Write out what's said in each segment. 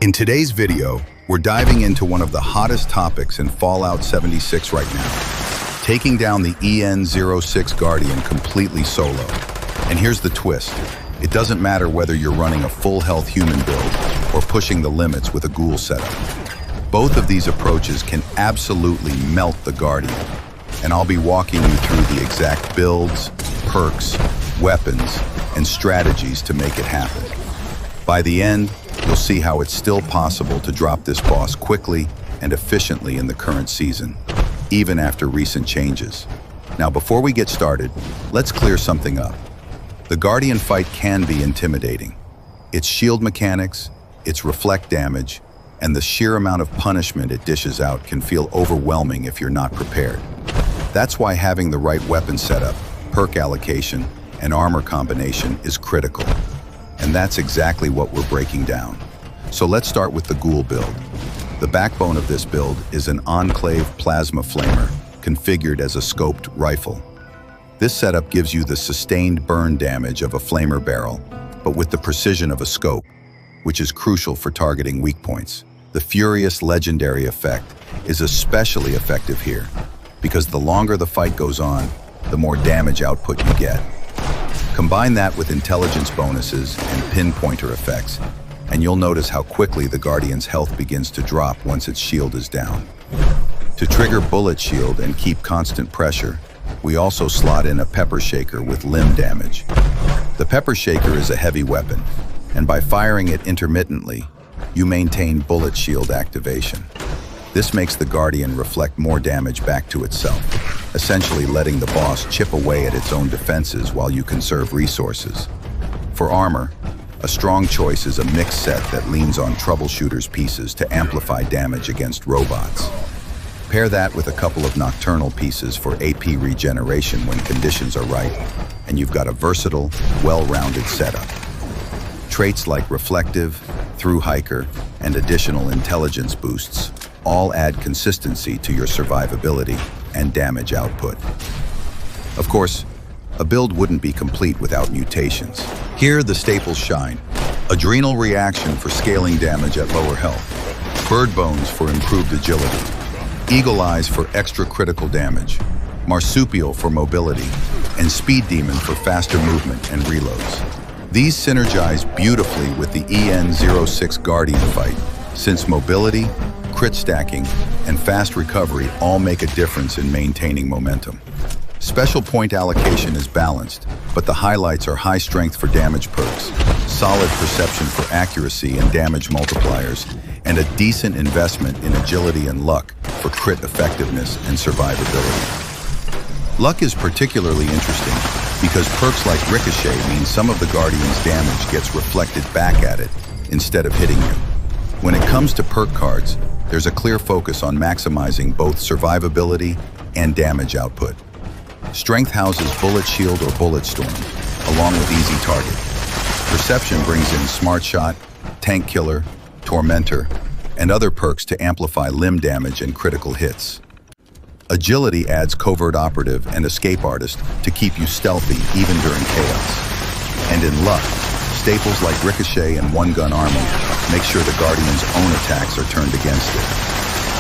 In today's video, we're diving into one of the hottest topics in Fallout 76 right now, taking down the EN06 Guardian completely solo. And here's the twist. It doesn't matter whether you're running a full health human build or pushing the limits with a Ghoul setup. Both of these approaches can absolutely melt the Guardian, and I'll be walking you through the exact builds, perks, weapons, and strategies to make it happen. By the end, you'll see how it's still possible to drop this boss quickly and efficiently in the current season, even after recent changes. Now, before we get started, let's clear something up. The Guardian fight can be intimidating. Its shield mechanics, its reflect damage, and the sheer amount of punishment it dishes out can feel overwhelming if you're not prepared. That's why having the right weapon setup, perk allocation, and armor combination is critical. And that's exactly what we're breaking down. So let's start with the Ghoul build. The backbone of this build is an Enclave Plasma Flamer, configured as a scoped rifle. This setup gives you the sustained burn damage of a flamer barrel, but with the precision of a scope, which is crucial for targeting weak points. The Furious legendary effect is especially effective here, because the longer the fight goes on, the more damage output you get. Combine that with intelligence bonuses and pinpointer effects, and you'll notice how quickly the Guardian's health begins to drop once its shield is down. To trigger bullet shield and keep constant pressure, we also slot in a pepper shaker with limb damage. The pepper shaker is a heavy weapon, and by firing it intermittently, you maintain bullet shield activation. This makes the Guardian reflect more damage back to itself, essentially letting the boss chip away at its own defenses while you conserve resources. For armor, a strong choice is a mixed set that leans on troubleshooter's pieces to amplify damage against robots. Pair that with a couple of nocturnal pieces for AP regeneration when conditions are right, and you've got a versatile, well-rounded setup. Traits like reflective, through hiker, and additional intelligence boosts all add consistency to your survivability and damage output. Of course, a build wouldn't be complete without mutations. Here, the staples shine. Adrenal reaction for scaling damage at lower health. Bird bones for improved agility. Eagle eyes for extra critical damage. Marsupial for mobility. And speed demon for faster movement and reloads. These synergize beautifully with the EN06 Guardian fight, since mobility, crit stacking, and fast recovery all make a difference in maintaining momentum. Special point allocation is balanced, but the highlights are high strength for damage perks, solid perception for accuracy and damage multipliers, and a decent investment in agility and luck for crit effectiveness and survivability. Luck is particularly interesting because perks like Ricochet mean some of the Guardian's damage gets reflected back at it instead of hitting you. When it comes to perk cards, there's a clear focus on maximizing both survivability and damage output. Strength houses Bullet Shield or Bullet Storm, along with Easy Target. Perception brings in Smart Shot, Tank Killer, Tormentor, and other perks to amplify limb damage and critical hits. Agility adds Covert Operative and Escape Artist to keep you stealthy even during chaos. And in luck, staples like Ricochet and One Gun Army make sure the Guardian's own attacks are turned against it.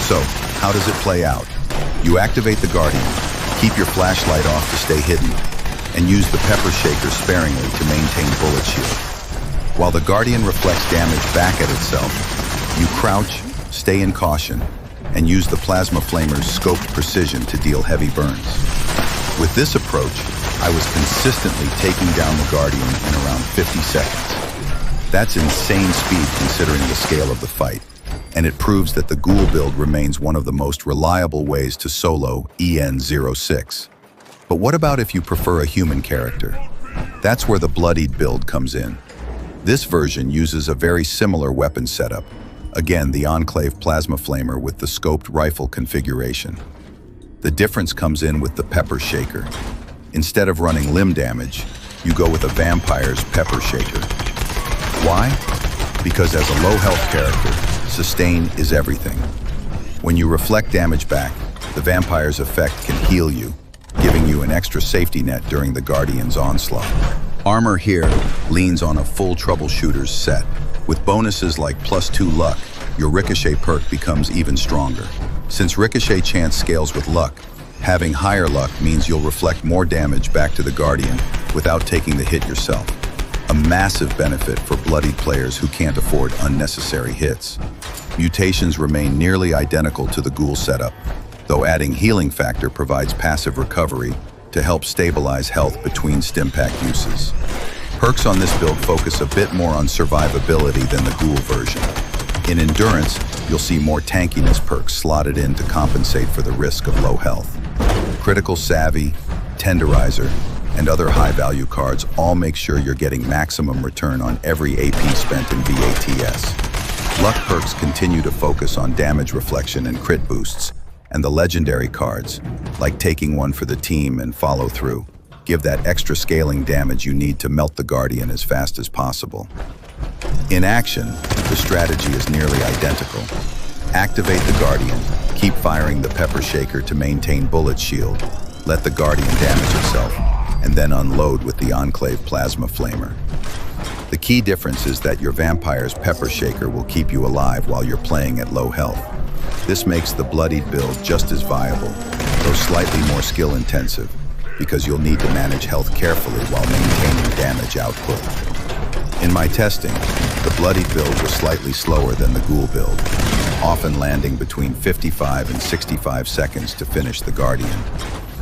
So, how does it play out? You activate the Guardian, keep your flashlight off to stay hidden, and use the pepper shaker sparingly to maintain bullet shield. While the Guardian reflects damage back at itself, you crouch, stay in caution, and use the Plasma Flamer's scoped precision to deal heavy burns. With this approach, I was consistently taking down the Guardian in around 50 seconds. That's insane speed considering the scale of the fight, and it proves that the Ghoul build remains one of the most reliable ways to solo EN06. But what about if you prefer a human character? That's where the Bloodied build comes in. This version uses a very similar weapon setup, again the Enclave Plasma Flamer with the scoped rifle configuration. The difference comes in with the pepper shaker. Instead of running limb damage, you go with a vampire's pepper shaker. Why? Because as a low health character, sustain is everything. When you reflect damage back, the vampire's effect can heal you, giving you an extra safety net during the Guardian's onslaught. Armor here leans on a full troubleshooter's set, With bonuses like +2 luck, your Ricochet perk becomes even stronger. Since Ricochet chance scales with luck, having higher luck means you'll reflect more damage back to the Guardian without taking the hit yourself. A massive benefit for Bloodied players who can't afford unnecessary hits. Mutations remain nearly identical to the Ghoul setup, though adding Healing Factor provides passive recovery to help stabilize health between Stimpack uses. Perks on this build focus a bit more on survivability than the Ghoul version. In Endurance, you'll see more tankiness perks slotted in to compensate for the risk of low health. Critical Savvy, Tenderizer, and other high-value cards all make sure you're getting maximum return on every AP spent in VATS. Luck perks continue to focus on damage reflection and crit boosts, and the legendary cards, like taking one for the team and follow through, give that extra scaling damage you need to melt the Guardian as fast as possible. In action, the strategy is nearly identical. Activate the Guardian, keep firing the Pepper Shaker to maintain bullet shield, let the Guardian damage itself, and then unload with the Enclave Plasma Flamer. The key difference is that your Vampire's Pepper Shaker will keep you alive while you're playing at low health. This makes the Bloodied build just as viable, though slightly more skill-intensive, because you'll need to manage health carefully while maintaining damage output. In my testing, the Bloodied build was slightly slower than the Ghoul build, often landing between 55 and 65 seconds to finish the Guardian.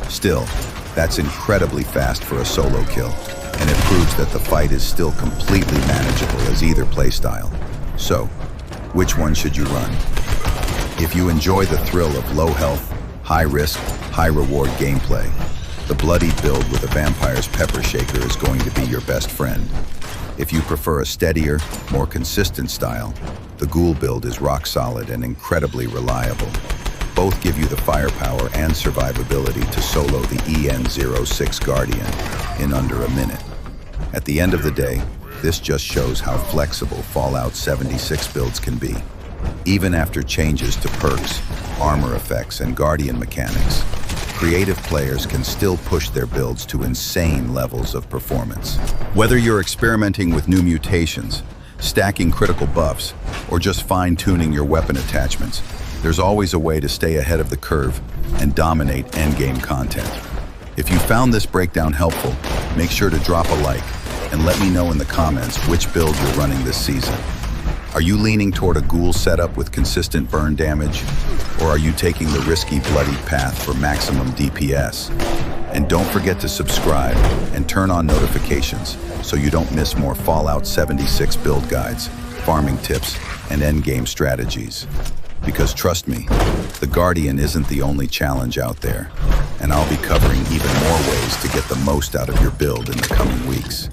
Still, that's incredibly fast for a solo kill, and it proves that the fight is still completely manageable as either playstyle. So, which one should you run? If you enjoy the thrill of low health, high risk, high reward gameplay, the Bloodied build with a Vampire's Pepper Shaker is going to be your best friend. If you prefer a steadier, more consistent style, the Ghoul build is rock solid and incredibly reliable. Both give you the firepower and survivability to solo the EN06 Guardian in under a minute. At the end of the day, this just shows how flexible Fallout 76 builds can be. Even after changes to perks, armor effects, and Guardian mechanics, creative players can still push their builds to insane levels of performance. Whether you're experimenting with new mutations, stacking critical buffs, or just fine-tuning your weapon attachments, there's always a way to stay ahead of the curve and dominate endgame content. If you found this breakdown helpful, make sure to drop a like and let me know in the comments which build you're running this season. Are you leaning toward a Ghoul setup with consistent burn damage, or are you taking the risky Bloodied path for maximum DPS? And don't forget to subscribe and turn on notifications so you don't miss more Fallout 76 build guides, farming tips, and endgame strategies. Because trust me, the Guardian isn't the only challenge out there, and I'll be covering even more ways to get the most out of your build in the coming weeks.